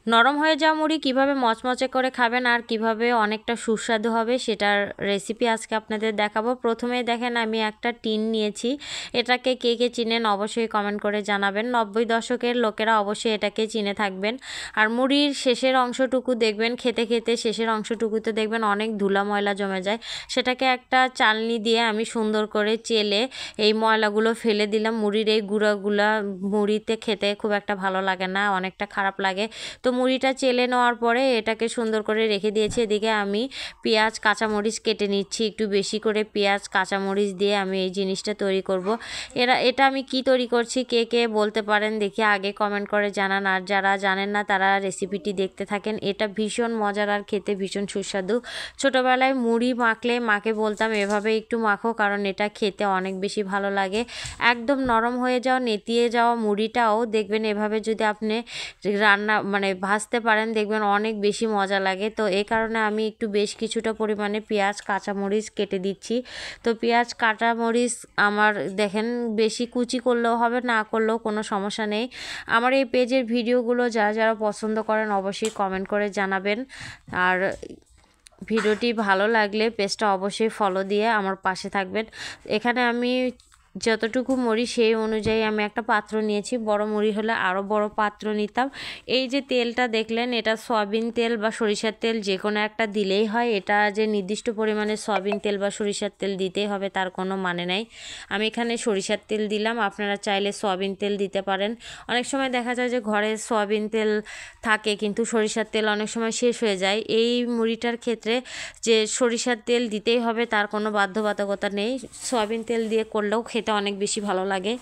নরম হয়ে যাওয়া মুড়ি কিভাবে মচমচে করে খাবেন আর কিভাবে অনেকটা সুস্বাদু হবে সেটার রেসিপি আজকে আপনাদের দেখাবো। প্রথমেই দেখেন আমি একটা টিন নিয়েছি। এটাকে কে কে চিনেন অবশ্যই কমেন্ট করে জানাবেন। 90 দশকের লোকেরা অবশ্যই এটাকে চিনে থাকবেন। আর মুড়ির শেষের অংশটুকু দেখবেন, খেতে খেতে শেষের অংশটুকুতে দেখবেন অনেক ধুলা ময়লা জমে যায়। সেটাকে একটা চালনি দিয়ে আমি সুন্দর করে চেলে এই ময়লাগুলো ফেলে দিলাম। মুড়ির এই গুঁড়াগুলা মুড়িতে খেতে খুব একটা ভালো লাগে না, অনেকটা খারাপ লাগে। তো মুড়িটা চেলে নেওয়ার পরে এটাকে সুন্দর করে রেখে দিয়েছি। এদিকে আমি পেঁয়াজ কাঁচামরিচ কেটে নিচ্ছি। একটু বেশি করে পেঁয়াজ কাঁচামরিচ দিয়ে আমি এই জিনিসটা তৈরি করব। এটা আমি কি তৈরি করছি কে কে বলতে পারেন দেখি, আগে কমেন্ট করে জানান। আর যারা জানেন না তারা রেসিপিটি দেখতে থাকেন। এটা ভীষণ মজার আর খেতে ভীষণ সুস্বাদু। ছোটোবেলায় মুড়ি মাখলে মাকে বলতাম এভাবে একটু মাখো, কারণ এটা খেতে অনেক বেশি ভালো লাগে। একদম নরম হয়ে যাওয়া নেতিয়ে যাওয়া মুড়িটাও দেখবেন এভাবে যদি আপনি রান্না ভাজতে পারেন দেখবেন অনেক বেশি মজা লাগে। তো এই কারণে আমি একটু বেশ কিছুটা পরিমাণে পেঁয়াজ কাঁচামরিচ কেটে দিচ্ছি। তো পেঁয়াজ কাঁচামরিচ আমার দেখেন বেশি কুচি করলেও হবে, না করলেও কোনো সমস্যা নেই। আমার এই পেজের ভিডিওগুলো যারা যারা পছন্দ করেন অবশ্যই কমেন্ট করে জানাবেন। আর ভিডিওটি ভালো লাগলে পেজটা অবশ্যই ফলো দিয়ে আমার পাশে থাকবেন। এখানে আমি যতটুকু মুড়ি সেই অনুযায়ী আমি একটা পাত্র নিয়েছি। বড় মুড়ি হলে আরও বড় পাত্র নিতাম। এই যে তেলটা দেখলেন এটা সয়াবিন তেল বা সরিষার তেল যে কোনো একটা দিলেই হয়। এটা যে নির্দিষ্ট পরিমাণে সয়াবিন তেল বা সরিষার তেল দিতেই হবে তার কোনো মানে নাই। আমি এখানে সরিষার তেল দিলাম, আপনারা চাইলে সয়াবিন তেল দিতে পারেন। অনেক সময় দেখা যায় যে ঘরে সয়াবিন তেল থাকে কিন্তু সরিষার তেল অনেক সময় শেষ হয়ে যায়। এই মুড়িটার ক্ষেত্রে যে সরিষার তেল দিতেই হবে তার কোনো বাধ্যবাধকতা নেই। সয়াবিন তেল দিয়ে করলেও খেতে অনেক বেশি ভালো লাগে।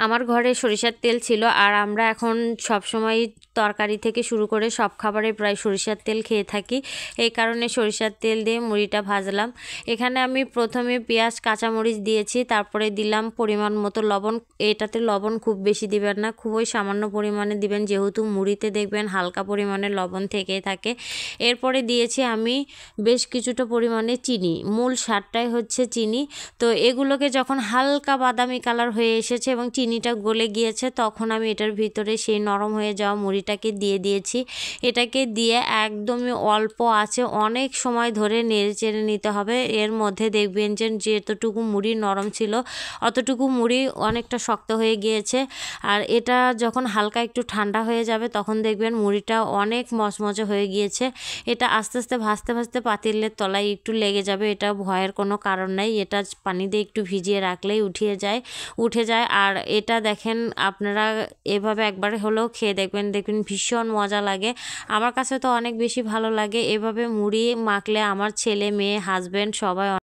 আমার ঘরে সরিষার তেল ছিল, আর আমরা এখন সবসময় তরকারি থেকে শুরু করে সব খাবারে প্রায় সরিষার তেল খেয়ে থাকি। এই কারণে সরিষার তেল দিয়ে মুড়িটা ভাজলাম। এখানে আমি প্রথমে পেঁয়াজ কাঁচামরিচ দিয়েছি, তারপরে দিলাম পরিমাণ মতো লবণ। এটাতে লবণ খুব বেশি দিবেন না, খুবই সামান্য পরিমাণে দিবেন, যেহেতু মুড়িতে দেখবেন হালকা পরিমাণে লবণ থেকেই থাকে। এরপরে দিয়েছি আমি বেশ কিছুটা পরিমাণে চিনি। মূল স্বাদটাই হচ্ছে চিনি। তো এগুলোকে যখন হালকা বাদামি কালার হয়ে এসেছে এবং চিনিটা গলে গিয়েছে তখন আমি এটার ভিতরে সেই নরম হয়ে যাওয়া মুড়িটাকে দিয়ে দিয়েছি। এটাকে দিয়ে একদমই অল্প আঁচে অনেক সময় ধরে নেড়ে চেড়ে নিতে হবে। এর মধ্যে দেখবেন যে যতটুকু মুড়ি নরম ছিল অতটুকু মুড়ি অনেকটা শক্ত হয়ে গিয়েছে। আর এটা যখন হালকা একটু ঠান্ডা হয়ে যাবে তখন দেখবেন মুড়িটা অনেক মচমচে হয়ে গিয়েছে। এটা আস্তে আস্তে ভাজতে ভাজতে পাতিলের তলায় একটু লেগে যাবে, এটা ভয়ের কোনো কারণ নাই। এটা পানি দিয়ে একটু ভিজিয়ে রাখলেই উঠে যায়। আর এটা দেখেন আপনারা এভাবে একবার হলেও খেয়ে দেখবেন ভীষণ মজা লাগে। আমার কাছে তো অনেক বেশি ভালো লাগে। এভাবে মুড়ি মাখলে আমার ছেলে মেয়ে হাজব্যান্ড সবাই